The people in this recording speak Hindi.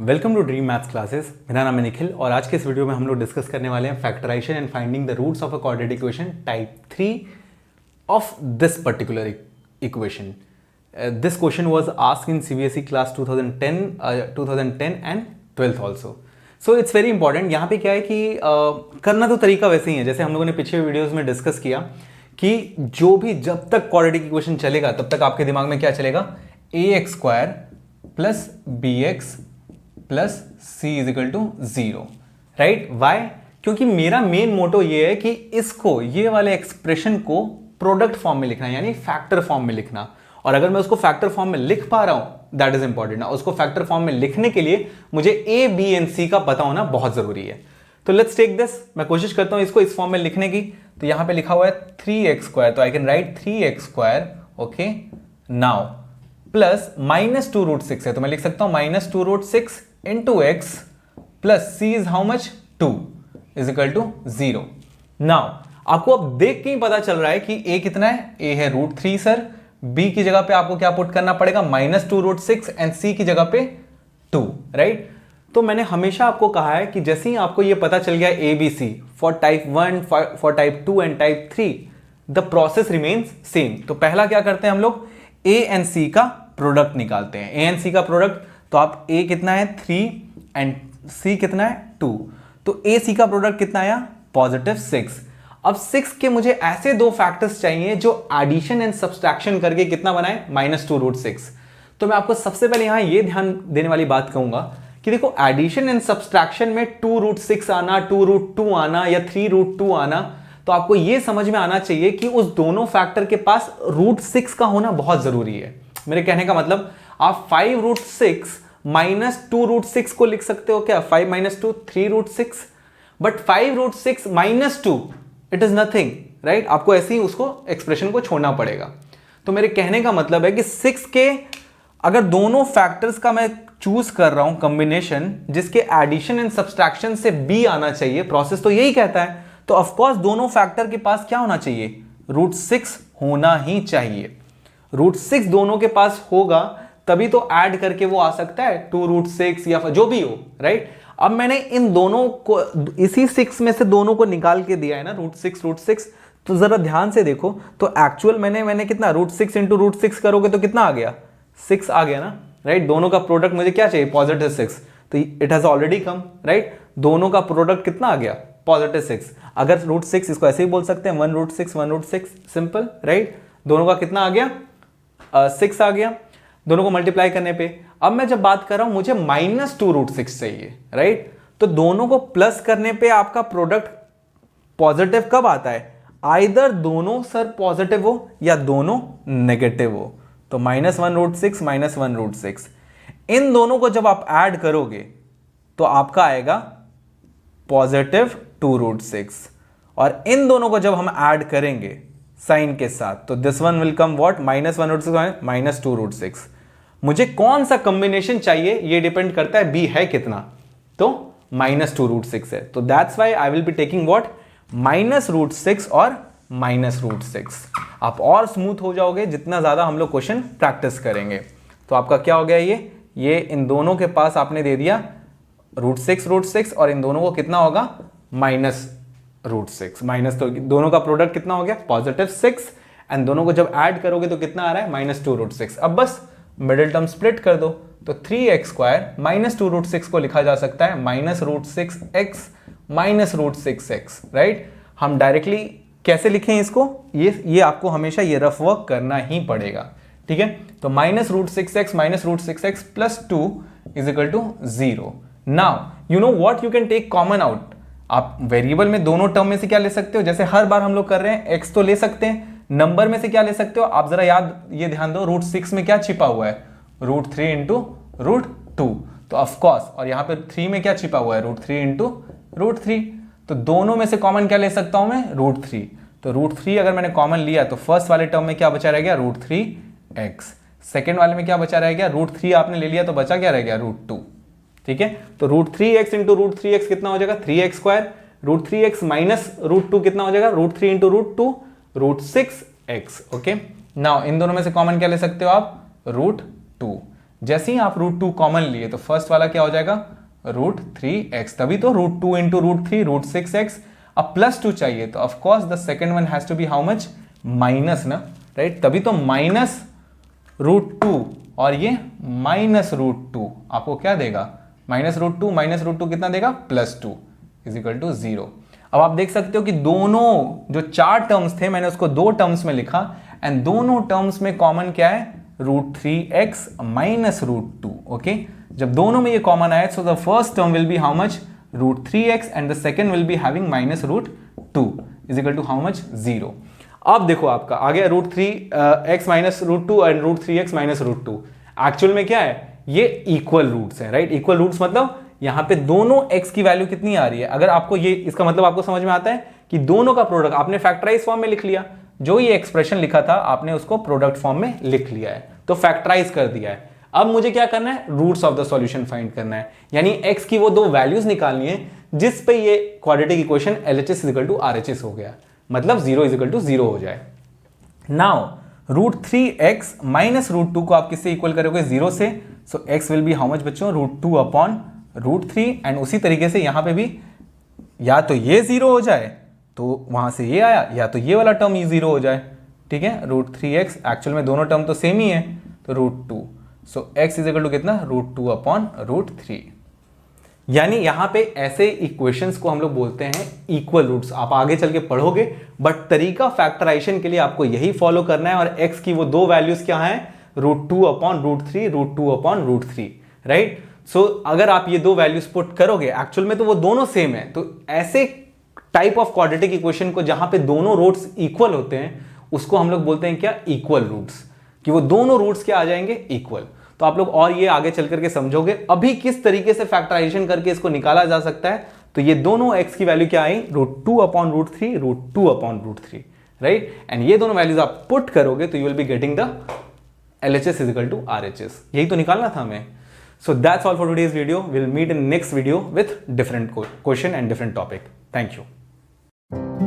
Welcome to dream maths classes. मेरा नाम है निखिल और आज के इस वीडियो में हम लोग डिस्कस करने वाले हैं factorisation and finding the roots of a quadratic equation type 3 of this particular equation. This question was asked in CBSE class 2010 and 12th also. So it's very important. यहाँ पे क्या है कि करना तो तरीका वैसे ही है जैसे हम लोगों ने पिछले वीडियोस में डिस्कस किया कि जो भी जब तक क्वाड्रेटिक इक्वेशन चलेगा तब तक आपके दिमाग में क्या चलेगा, ax square plus bx plus C is equal to 0. Right? Why? क्योंकि मेरा मेन मोटो ये है कि इसको, ये वाले एक्सप्रेशन को प्रोडक्ट फॉर्म में लिखना, यानी फैक्टर फॉर्म में लिखना. और अगर मैं उसको फैक्टर फॉर्म में लिख पा रहा हूं, दैट इज इंपॉर्टेंट. ना उसको फैक्टर फॉर्म में लिखने के लिए मुझे ए बी एंड सी का पता होना बहुत जरूरी है. तो लेट्स टेक दिस. मैं कोशिश करता हूं इसको इस फॉर्म में लिखने की. तो यहां पे लिखा हुआ है 3x स्क्वायर, तो I can write 3x square. Okay, now plus minus 2 root 6 है तो मैं लिख सकता हूं minus 2 root 6 into x plus C is how much, 2 is equal to 0. Now आपको अब देख के ही पता चल रहा है कि a कितना है, a है रूट 3 सर. b की जगह पे आपको क्या पुट करना पड़ेगा, माइनस 2 रूट 6 एंड c की जगह पे 2. राइट? तो मैंने हमेशा आपको कहा है कि जैसे ही आपको ये पता चल गया a b c for type 1, for type 2 and type 3, the process remains same. तो पहला क्या करते हैं हम लोग, a एंड c का प्रोडक्ट निकालते हैं. a एंड c का प्रोडक्ट, तो आप a कितना है 3 एंड c कितना है 2. तो a c का प्रोडक्ट कितना आया, पॉजिटिव 6. अब 6 के मुझे ऐसे दो फैक्टर्स चाहिए जो एडिशन एंड सब्सट्रैक्शन करके कितना बनाए, माइनस 2 रूट 6. तो मैं आपको सबसे पहले यहां ये ध्यान देने वाली बात कहूंगा कि देखो एडिशन एंड सब्सट्रैक्शन में 2 रूट 6 आना, 2 रूट 2 आना या 3 रूट 2 आना, तो आपको ये समझ में आना चाहिए कि उस दोनों फैक्टर के पास रूट 6 का होना बहुत जरूरी है. मेरे कहने का मतलब आप 5 रूट 6 माइनस 2 रूट 6 को लिख सकते हो क्या, 5 minus 2 3 root 6, but 5 root 6 minus 2 it is nothing. Right? आपको ऐसे ही उसको एक्सप्रेशन को छोड़ना पड़ेगा. तो मेरे कहने का मतलब है कि 6 के अगर दोनों फैक्टर्स का मैं चूज कर रहा हूं कॉम्बिनेशन जिसके एडिशन एंड सब्सट्रैक्शन से b आना चाहिए, प्रोसेस तो यही कहता है, तो ऑफकोर्स दोनों फैक्टर के पास क्या होना चाहिए, रूट 6 होना ही चाहिए. रूट 6 दोनों के पास होगा तभी तो ऐड करके वो आ सकता है 2 रूट 6 या जो भी हो. राइट? अब मैंने इन दोनों को, इसी 6 में से दोनों को निकाल के दिया है ना, रूट 6. तो जरा ध्यान से देखो, तो एक्चुअल मैंने कितना, रूट 6 इंटू रूट 6 करोगे तो कितना आ गया, 6 आ गया ना. राइट? दोनों का प्रोडक्ट मुझे क्या चाहिए, पॉजिटिव 6. तो it has already come. Right? दोनों का प्रोडक्ट कितना आ गया, पॉजिटिव 6. अगर रूट 6 इसको ऐसे ही बोल सकते हैं 1 रूट 6 1 रूट 6, सिंपल. राइट? दोनों का कितना आ गया, 6 आ गया दोनों को मल्टीप्लाई करने पे. अब मैं जब बात कर रहा हूं मुझे माइनस 2 रूट 6 चाहिए. राइट? तो दोनों को प्लस करने पे आपका प्रोडक्ट पॉजिटिव कब आता है, आइदर दोनों सर पॉजिटिव हो या दोनों नेगेटिव हो. तो माइनस 1 रूट 6 माइनस 1 रूट 6, इन दोनों को जब आप ऐड करोगे तो आपका आएगा पॉजिटिव 2 रूट 6. और इन दोनों को जब हम ऐड करेंगे साइन के साथ तो this one will come what, minus 1 root 6 minus 2 root 6. मुझे कौन सा कॉम्बिनेशन चाहिए ये डिपेंड करता है b है कितना, तो माइनस 2 रूट 6 है. तो that's why I will be taking what, minus root 6 और माइनस रूट 6. आप और स्मूथ हो जाओगे जितना ज्यादा हम लोग क्वेश्चन प्रैक्टिस करेंगे. तो आपका क्या हो गया, ये इन दोनों के पास आपने दे दिया रूट 6 और इन दोनों को कितना होगा, माइनस रूट 6. माइनस, तो दोनों का प्रोडक्ट कितना हो गया, पॉजिटिव 6, एंड दोनों को जब ऐड करोगे तो कितना आ रहा है, माइनस 2 रूट 6. अब बस मिडिल टर्म स्प्लिट कर दो, तो 3x स्क्वायर माइनस 2 रूट 6 को लिखा जा सकता है minus root 6x minus root 6x. Right? हम डायरेक्टली कैसे लिखें इसको, ये आपको हमेशा ये रफ वर्क करना ही पड़ेगा. ठीक है? तो minus root 6x minus root 6x plus 2 is equal to 0. Now you know what, you can take common out. आप वेरिएबल में दोनों टर्म में से क्या ले सकते हो, जैसे हर बार हम लोग कर रहे हैं, x तो ले सकते हैं. नंबर में से क्या ले सकते हो आप, जरा ये ध्यान दो, रूट 6 में क्या छिपा हुआ है, रूट 3 इंटू रूट 2. तो ऑफकोर्स, और यहां पे 3 में क्या छिपा हुआ है, रूट 3 इंटू रूट 3. तो दोनों में से कॉमन क्या ले सकता हूं मैं, रूट 3. तो रूट 3 अगर मैंने कॉमन लिया तो फर्स्ट वाले टर्म में क्या बचा रह गया, रूट 3x. सेकेंड वाले में क्या बचा रह गया, रूट 3 आपने ले लिया तो बचा क्या रह गया, रूट 2. ठीक है? तो root 3x into root 3x कितना हो जाएगा, 3x square. Root 3x minus root 2 कितना हो जाएगा, root 3 into root 2 root 6x. Okay, now इन दोनों में से कॉमन क्या ले सकते हो आप, रूट 2. जैसे ही आप रूट 2 कॉमन लिए तो फर्स्ट वाला क्या हो जाएगा, रूट 3x, तभी तो root 2 into root 3 root 6x। अब प्लस 2 चाहिए तो of course the second one has to be how much, minus ना, राइट, तभी तो माइनस रूट 2 और ये माइनस रूट 2 आपको क्या देगा, माइनस रूट 2 कितना देगा, प्लस 2 इज इक्वल टू 0। अब आप देख सकते हो कि दोनों जो 4 टर्म्स थे मैंने उसको 2 टर्म्स में लिखा, एंड दोनों टर्म्स में कॉमन क्या है, root 3x minus root 2। Okay, जब दोनों में ये कॉमन आए so the first term will be how much, root 3x, and the second will be having minus root 2 is equal to how much, 0। अब देखो आपका आ गया root 3x minus root 2 and root 3x minus root 2। Actual में क्या है, ये इक्वल रूट्स हैं, राइट। इक्वल रूट्स मतलब यहां पे दोनों x की वैल्यू कितनी आ रही है, अगर आपको ये, इसका मतलब आपको समझ में आता है कि दोनों का प्रोडक्ट आपने फैक्टराइज फॉर्म में लिख लिया, जो ये एक्सप्रेशन लिखा था आपने उसको प्रोडक्ट फॉर्म में लिख लिया है, तो फैक्टराइज कर दिया है। अब मुझे क्या करना है, roots of the solution find करना है, यानी x की वो दो वैल्यूज निकालनी है जिस पे ये quadratic equation LHS equal to RHS हो गया, मतलब 0 इक्वल टू 0 हो जाए। Now root 3x minus root 2 को आप किससे इक्वल करोगे, 0 से, सो x will be how much बच्चों, रूट 2 अपॉन रूट 3, एंड उसी तरीके से यहां पे भी या तो ये 0 हो जाए तो वहां से ये आया, या तो ये वाला टर्म ही 0 हो जाए, ठीक है। रूट 3x एक्चुअल में दोनों टर्म तो सेम ही है, तो root 2, so x is equal to कितना, रूट 2 अपॉन रूट 3। यानी यहां पे ऐसे इक्वेशंस को हम लोग बोलते हैं इक्वल रूट्स। आप आगे चल के पढ़ोगे, बट तरीका फैक्टराइजेशन के लिए आपको यही फॉलो करना है, और x की वो दो वैल्यूज क्या है, root 2 upon root 3, root 2 upon root 3, right. So अगर आप ये दो वैल्यूज पुट करोगे एक्चुअल में तो वो दोनों सेम है, तो ऐसे टाइप ऑफ क्वाड्रेटिक इक्वेशन को जहां पे दोनों रूट्स इक्वल होते हैं उसको हम लोग बोलते हैं क्या, इक्वल रूट्स, कि वो दोनों रूट्स क्या आ जाएंगे, इक्वल। तो आप लोग और ये आगे चल करके समझोगे अभी किस तरीके से फैक्टराइजेशन करके इसको निकाला जा सकता है। तो ये दोनों x की वैल्यू क्या आई, root 2 upon root 3, root 2 upon root 3, right. And ये दोनों वैल्यूज आप पुट करोगे तो you will be getting the LHS is equal to RHS, यही तो निकालना था हमें। So that's all for today's video. We'll meet in next video with different question and different topic. Thank you.